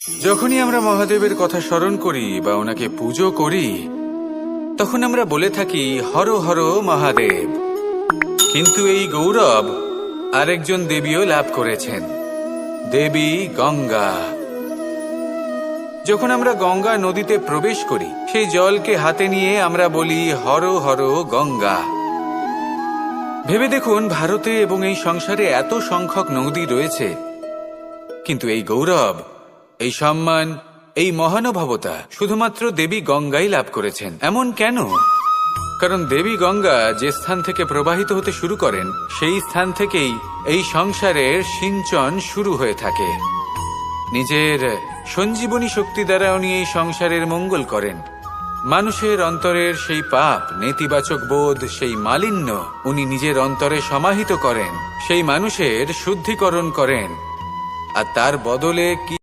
যখনই আমরা মহাদেবের কথা স্মরণ করি বা ওনাকে পুজো করি তখন আমরা বলে থাকি হর হর মহাদেব। কিন্তু এই গৌরব আরেকজন দেবীও লাভ করেছেন, দেবী গঙ্গা। যখন আমরা গঙ্গা নদীতে প্রবেশ করি সেই জলকে হাতে নিয়ে আমরা বলি হর হর গঙ্গা। ভেবে দেখুন, ভারতে এবং এই সংসারে এত সংখ্যক নদী রয়েছে, কিন্তু এই গৌরব, এই সম্মান, এই মহানুভবতা শুধুমাত্র দেবী গঙ্গাই লাভ করেছেন। এমন কেন? কারণ দেবী গঙ্গা যে স্থান থেকে প্রবাহিত হতে শুরু করেন সেই স্থান থেকেই এই সংসারের সিঞ্চন শুরু হয়ে থাকে। নিজের সঞ্জীবনী শক্তি দ্বারা উনি এই সংসারের মঙ্গল করেন। মানুষের অন্তরের সেই পাপ, নেতিবাচক বোধ, সেই মালিন্য উনি নিজের অন্তরে সমাহিত করেন, সেই মানুষের শুদ্ধিকরণ করেন। আর তার বদলে কি